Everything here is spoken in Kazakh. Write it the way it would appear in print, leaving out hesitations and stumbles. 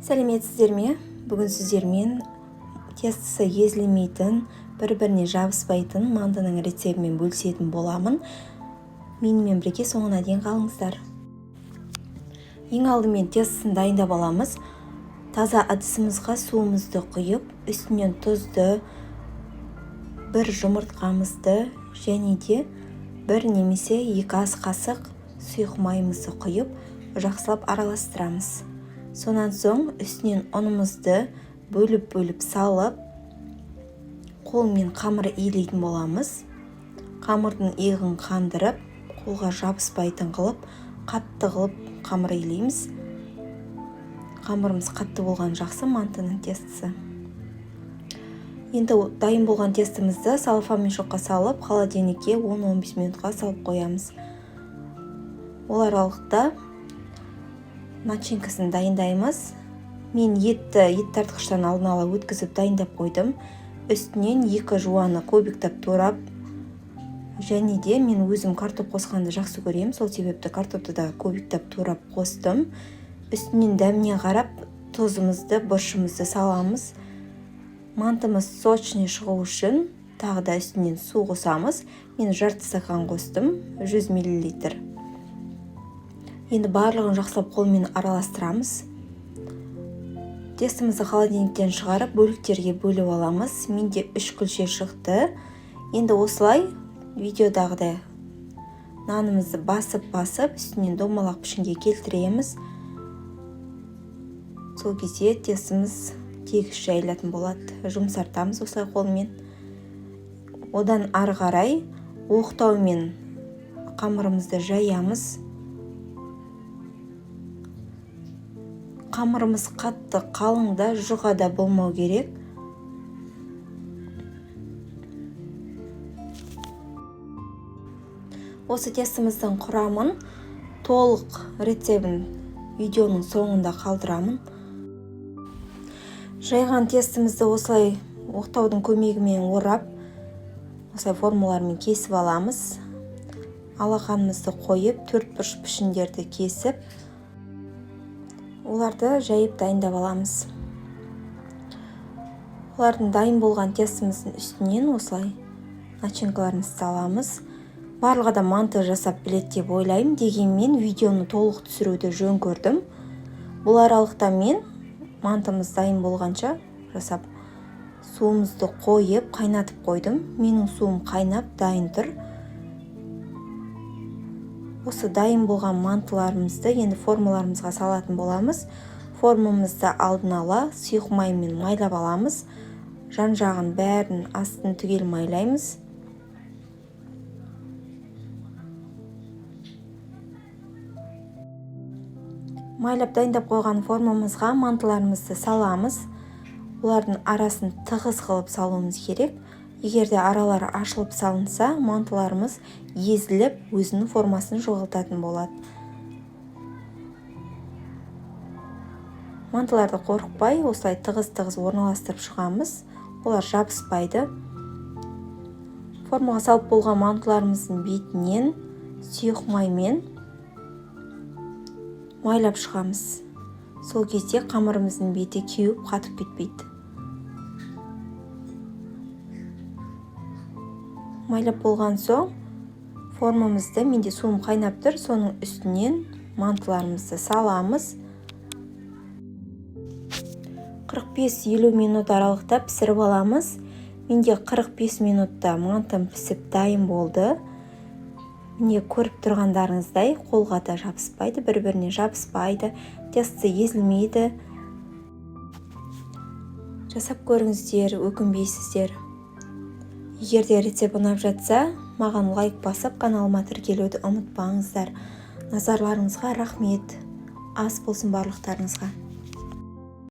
Сәлеметсіздер ме? Бүгін сіздермен тестісі езілмейтін, бір-біріне жабыспайтын мантының рецептімен бөлісетін боламын. Менімен бірге соңына дейін қалыңыздар. Ең алдымен тестісін дайындап аламыз. Таза ыдысымызға суымызды құйып, үстінен тұзды, бір жұмыртқамызды және де бір немесе 2 ас қасық сұйық майымызды құйып, жақсылап араластырамыз. Сонан соң үстінен ұнымызды бөліп салып, қолмен қамыр илейтін боламыз. Қамырдың иығын қандырып, қолға жабыспайтын қылып, қатты қылып қамыр илейміз. Қамырымыз қатты болған жақсы мантының тестісі. Енді дайын болған тестімізді салфан шоққа салып, холодильникке 10-15 минутқа салып қоямыз. Ол аралықта начинкасын дайындаймыз. Мен ет тартқыштан алдын ала өткізіп дайындап қойдым. Үстінен 2 жуаны кубиктап турап, және де мен өзім картоп қосқанды жақсы көремін, сол себепті картопты да кубиктап турап қостым. Үстінен дәміне қарап тұзымызды, бұршымызды саламыз. Мантымыз сочный шығу үшін тағы да үстінен су қосамыз. Мен жарты стакан қостым, 100 мл. Енді барлығын жақсылап қолмен араластырамыз. Тестімізді холодильниктен шығарып, бөліктерге бөліп аламыз. Менде 3 күлше шықты. Енді осылай видеодағыдай нанымызды басып, үстінен домалақ пішінге келтіреміз. Сол кезде тестіміз тегіс жайылатын болады. Жұмсартамыз осылай қолмен. Одан ары қарай оқтаумен қамырымызды жаямыз. Қамырымыз қатты, қалыңда, жұғада болмау керек. Осы тестіміздің құрамын толық рецебін видеоның соңында қалдырамын. Жайған тестімізді осылай оқтаудың көмегімен орап, осылай формалармен кесіп аламыз. Алақанымызды қойып, 4 бұрыш пішіндерді кесіп, оларды жайып дайындап аламыз. Олардың дайын болған тестіміздің үстінен осылай начинкаларымызды саламыз. Барлығы да манты жасап біледі деп ойлаймын, дегенмен видеоны толық түсіруді жөн көрдім. Бұл аралықта мен мантымыз дайын болғанша жасап, суымызды қойып, қайнатып қойдым. Менің суым қайнап дайын тұр. Осы дайын болған мантыларымызды енді формаларымызға салатын боламыз. Формамызды алдын ала сұйық маймен майлап аламыз. Жан-жағын бәрін астын түгел майлаймыз. Майлап дайындап қойған формамызға мантыларымызды саламыз. Олардың арасын тығыз қылып салуымыз керек. Егерде аралары ашылып салынса, мантыларымыз езіліп, өзінің формасын жоғалтатын болады. Мантыларды қорықпай, осылай тығыз орналастырып шығамыз. Олар жабыспайды. Формаға салып болған мантыларымыздың бетінен сұйық маймен майлап шығамыз. Сол кезде қамырымыздың беті кеуіп, қатып кетпейді. Майлап болған соң, формамызды, менде суым қайнап тұр, соның үстінен мантыларымызды саламыз. 45-50 минут аралықта пісіріп аламыз. Менде 45 минутта мантым пісіп дайын болды. Міне көріп тұрғандарыңыздай қолға да жабыспайды, бір-біріне жабыспайды, тесті езілмейді. Жасап көріңіздер, өкінбейсіздер. Егерде рецепт ұнап жатса, маған лайк басып, каналыма тіркелуді ұмытпаңыздар. Назарларыңызға рахмет. Ас болсын барлықтарыңызға.